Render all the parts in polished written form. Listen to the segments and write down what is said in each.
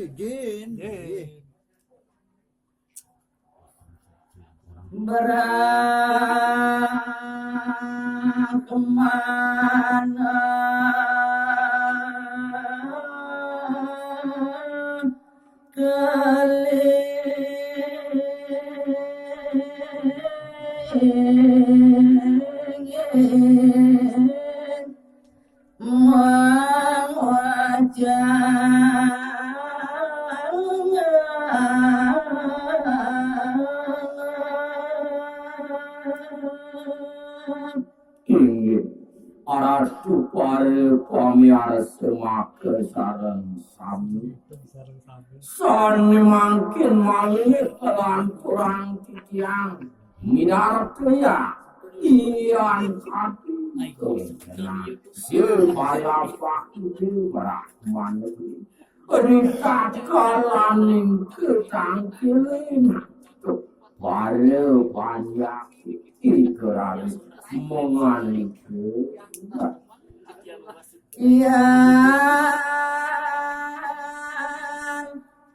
Jin. Berang kemana Arastu pare pamiar semake sareng sami sani mangkin malih kelan kurang titiang minartu ya ian kati supaya pakti berahman rita kalaning ketangkilin pare banyak ikeralis menganiku yang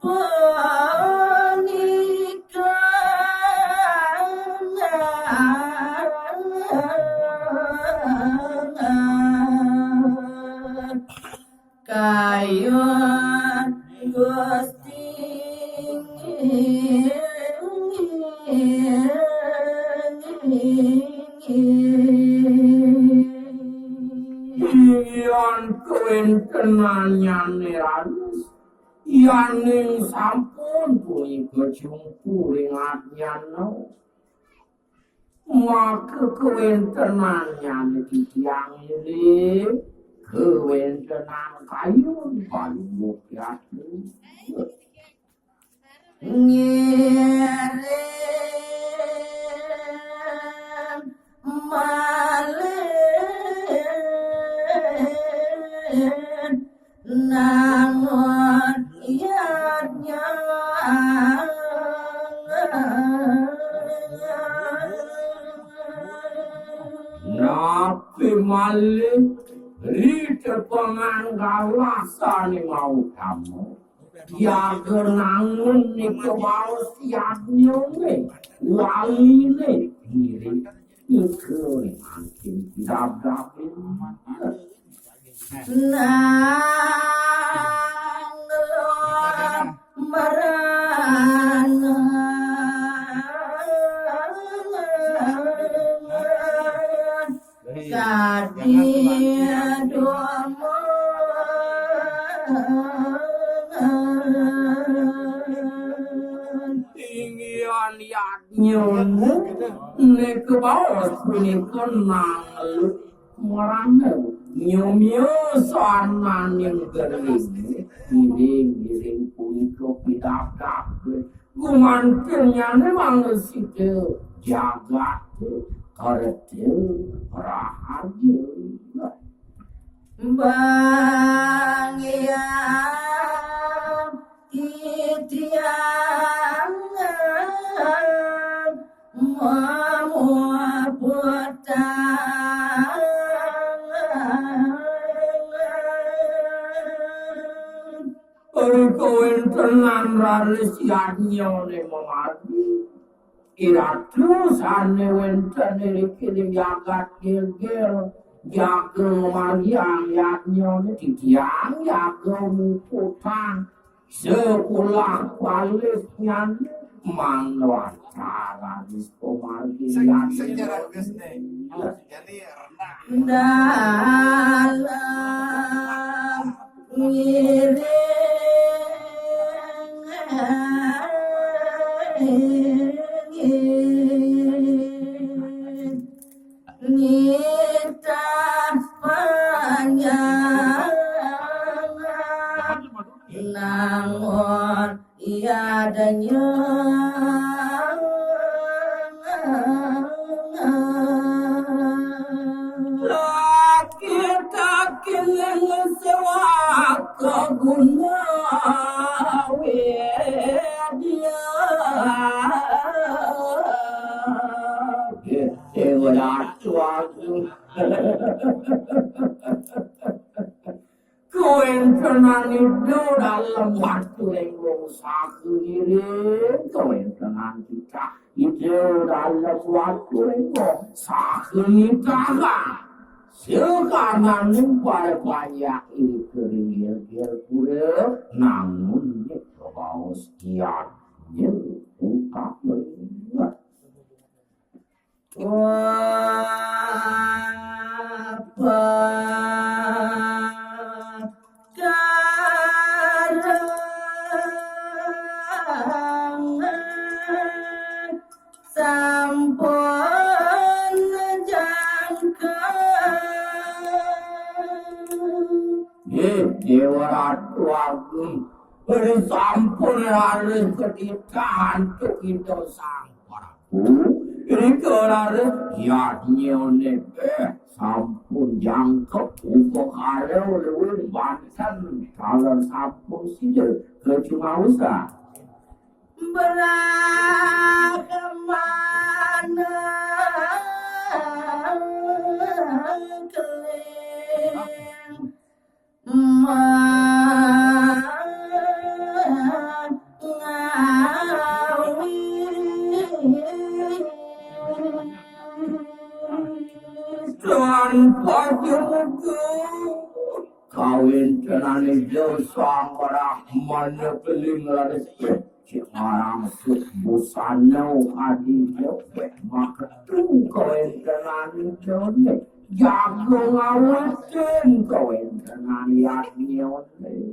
pernikahan kayun gusti Iyan kuentenanya neranis Yaning sampun puni kecungku ringatnya no Maka kuentenanya tiang ini Kuentenan kayun paling mukyat Ngirim malin namun ianya napi malin rite penganggawasan mau kamu ya genangun ni kebau siapnya ni wali ni mirip itu makin dabdabin nang merana kadia doa ingin yadnya nek bawah punya kenang merana nyomyo soanan yang gering miring puniko pidap gumantilnya memang situ jagat kartu rahayu bang yang itiang mamua petang Kawin tenan raris yadnya ne memati iratu sane wenten irikirim yagat gil-gil jaga mariang yadnya ne titiang jaga mukutan sepulang walisnya mangwan cara dispomargi yadnya dalam ngiring Nita panjang namun iadanya laki-laki yang sewa kegunaan dia Kuen tenan itu dalam waktu yang satu ini kau dengan kita itu dalam waktu yang satu kita sekarang pada banyak ini kira-kira namun kau sekian buka melihat sampun jangka Dewa Ratu Agung bersampun harus ketika hantu itu sang paraku ini harus yadnya sampun jangkep upakara oleh bantan kalau sampun sih cuma usah kemana tanpa juga kawin tenan itu sang Rahman keling laris orang busano adi jope maka tu kawin tenan itu jago ngawasin kawin tenan yakni oleh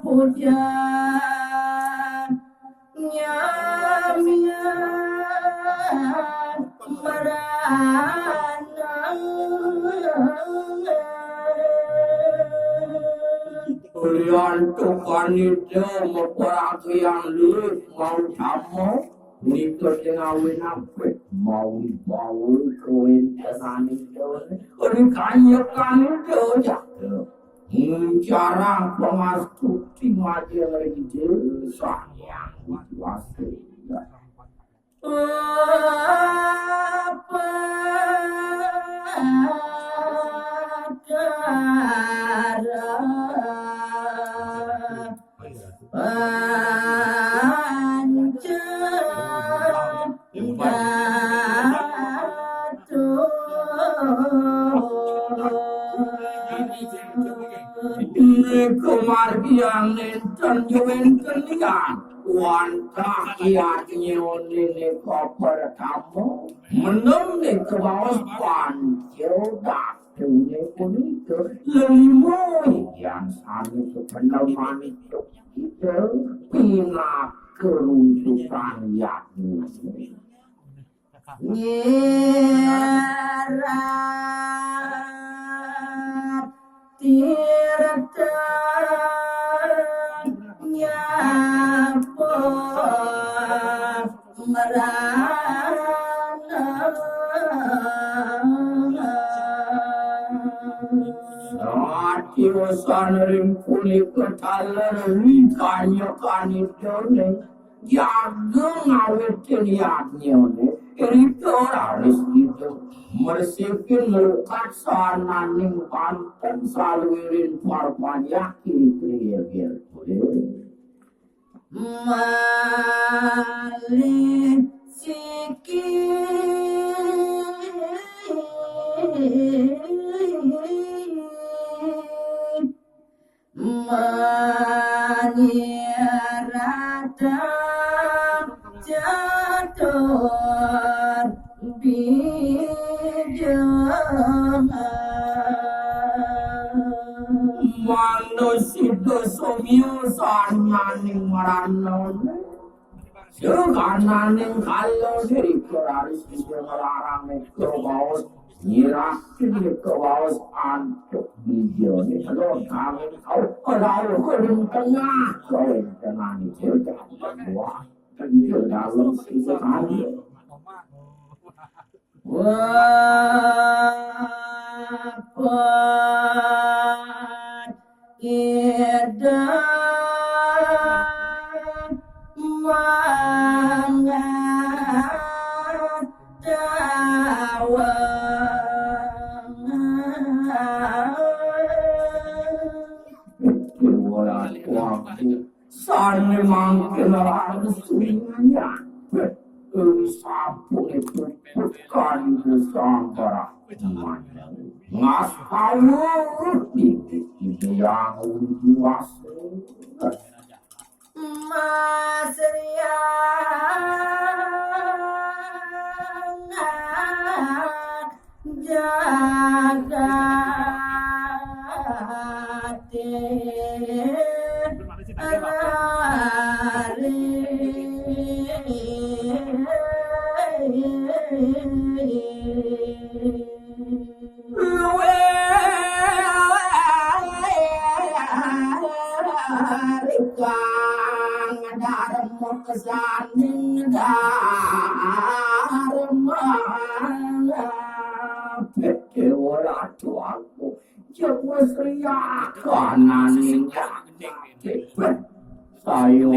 puja nyamnya Kalian tukang itu memperang yang lu mau tamu nikah dengan apa mau bawa kawin dengan itu orang kaya itu jatuh cara pemasuk timah lagi desa yang kuasa kemargian enten juwenten lian wantah iatnya ini koper kamu menemui ke bawah pancil daktunya pun itu lelimu yang sami kepeneman itu pina keruntukan yakni nyerat tirta nyapa merana Atiwasan ring kulit ketalan rikanya kanitone jagung awetin yaknya itu harus itu mersikin melukat sana ning panten salurin parpan yakin kriya Malik sikit menyerata jatuh bijak manusia dosomiusan naning maranon Sekarang kalau dari keraris bisa melarang ke bawah nyirakin ke bawah antuk video ni kalau kami kau kalau kau tengah kau tengah ni cerita buat tentu dalam sesuatu Wapat edan mangat dawa mampu sana makin harusnya sapu itu bukan kesangkara mas kamu itu yang luas Mas Riang kesanin Dewa tuaku jangan seriakan saya